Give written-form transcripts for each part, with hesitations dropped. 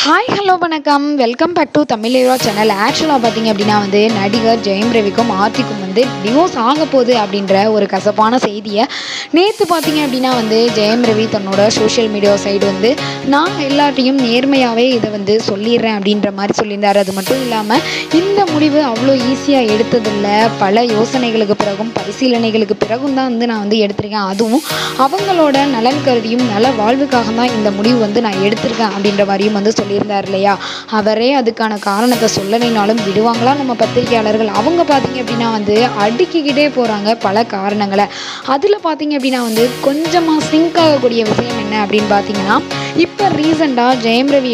Hi hello வணக்கம், welcome back to Tamil hero channel. ஆக்சுவலாக பார்த்தீங்க அப்படின்னா நடிகர் ஜெயம் ரவிக்கும் ஆர்த்திக்கும் டிவோர்ஸ் ஆக போகுது அப்படின்ற ஒரு கசப்பான செய்தியை நேற்று பார்த்தீங்க அப்படின்னா ஜெயம் ரவி தன்னோட சோஷியல் மீடியா சைடு நான் எல்லாத்தையும் நேர்மையாகவே இதை சொல்லிடுறேன் அப்படின்ற மாதிரி சொல்லியிருந்தார். அது மட்டும் இல்லாமல் இந்த முடிவு அவ்வளோ ஈஸியாக எடுத்ததில்லை, பல யோசனைகளுக்கு பிறகும் பரிசீலனைகளுக்கு பிறகும் தான் நான் எடுத்திருக்கேன். அதுவும் அவங்களோட நலன் கருதியும் நல வாழ்வுக்காக தான் இந்த முடிவு நான் எடுத்திருக்கேன் அப்படின்ற மாதிரியும் சொல்லியிருந்தார் இல்லையா. அவரே அதுக்கான காரணத்தை சொல்லலைனாலும் விடுவாங்களா நம்ம பத்திரிகையாளர்கள்? அவங்க பார்த்தீங்க அப்படின்னா அடுக்கிக்கிட்டே போகிறாங்க பல காரணங்களை. அதில் பார்த்தீங்க அப்படின்னா கொஞ்சமாக சிங்க் ஆகக்கூடிய விஷயம் என்ன அப்படின்னு பார்த்தீங்கன்னா, இப்போ ரீசெண்டாக ஜெயம் ரவி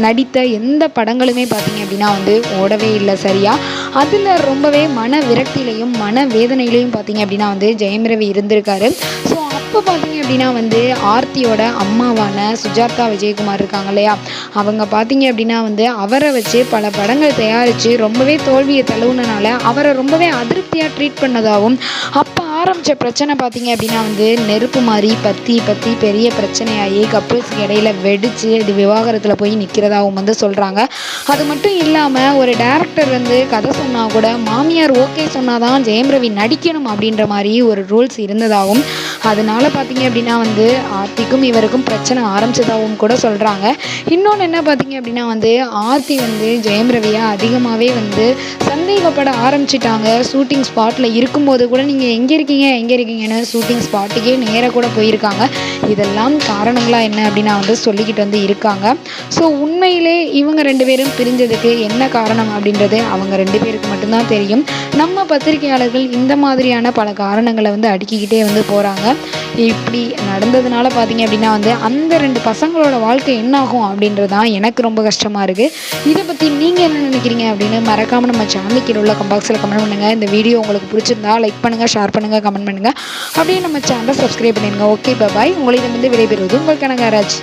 நடித்த எந்த படங்களுமே பார்த்தீங்க அப்படின்னா ஓடவே இல்லை சரியா. அதில் ரொம்பவே மன விரக்தியிலையும் மன வேதனையிலையும் பார்த்தீங்க அப்படின்னா ஜெயம் ரவி இருந்திருக்காரு. ஸோ அப்போ பார்த்தீங்க அப்படின்னா ஆர்த்தியோட அம்மாவான சுஜாதா விஜயகுமார் இருக்காங்க இல்லையா, அவங்க பார்த்தீங்க அப்படின்னா அவரை வச்சு பல படங்கள் தயாரித்து ரொம்பவே தோல்வியை தழுவுனனால அவரை ரொம்பவே அதிருப்தியாக ட்ரீட் பண்ணதாகவும், அப்போ ஆரம்பித்த பிரச்சனை பார்த்தீங்க அப்படின்னா நெருப்பு மாதிரி பற்றி பெரிய பிரச்சனையாகி கப்புள்ஸுக்கு இடையில வெடித்து இது விவாகரத்தில் போய் நிற்கிறதாகவும் சொல்கிறாங்க. அது மட்டும் இல்லாமல் ஒரு டேரக்டர் கதை சொன்னால் கூட மாமியார் ஓகே சொன்னால் தான் ஜெயம் ரவி நடிக்கணும் அப்படின்ற மாதிரி ஒரு ரூல்ஸ் இருந்ததாகவும், அதனால பார்த்தீங்க அப்படின்னா ஆர்த்திக்கும் இவருக்கும் பிரச்சனை ஆரம்பிச்சதாகவும் கூட சொல்கிறாங்க. இன்னொன்று என்ன பார்த்தீங்க அப்படின்னா ஆர்த்தி ஜெயம் ரவியை அதிகமாகவே சந்தேகப்பட ஆரம்பிச்சிட்டாங்க. ஷூட்டிங் ஸ்பாட்டில் இருக்கும்போது கூட நீங்கள் எங்கே இருக்கீங்கன்னு ஷூட்டிங் ஸ்பாட்டுக்கே நேராக கூட போயிருக்காங்க. இதெல்லாம் காரணங்களாக என்ன அப்படின்னு சொல்லிக்கிட்டு இருக்காங்க. ஸோ உண்மையிலே இவங்க ரெண்டு பேரும் பிரிஞ்சதுக்கு என்ன காரணம் அப்படின்றது அவங்க ரெண்டு பேருக்கு மட்டும்தான் தெரியும். நம்ம பத்திரிகையாளர்கள் இந்த மாதிரியான பல காரணங்களை அடுக்கிக்கிட்டே போகிறாங்க. இப்படி நடந்ததுனால பார்த்தீங்க அப்படின்னா அந்த ரெண்டு பசங்களோட வாழ்க்கை என்ன ஆகும் அப்படின்றது தான் எனக்கு ரொம்ப கஷ்டமாக இருக்குது. இதை பற்றி நீங்கள் என்ன நினைக்கிறீங்க அப்படின்னு மறக்காமல் நம்ம சேனலுக்கு உள்ள கம்பாக்ஸில் கமெண்ட் பண்ணுங்கள். இந்த வீடியோ உங்களுக்கு பிடிச்சிருந்தா லைக் பண்ணுங்கள், ஷேர் பண்ணுங்கள், கமெண்ட் பண்ணுங்கள். அப்படியே நம்ம சேனலை சப்ஸ்கிரைப் பண்ணிடுங்க. ஓகே, பாய். உங்களிடம் விடைபெறுவது உங்கள் கனகராஜ்.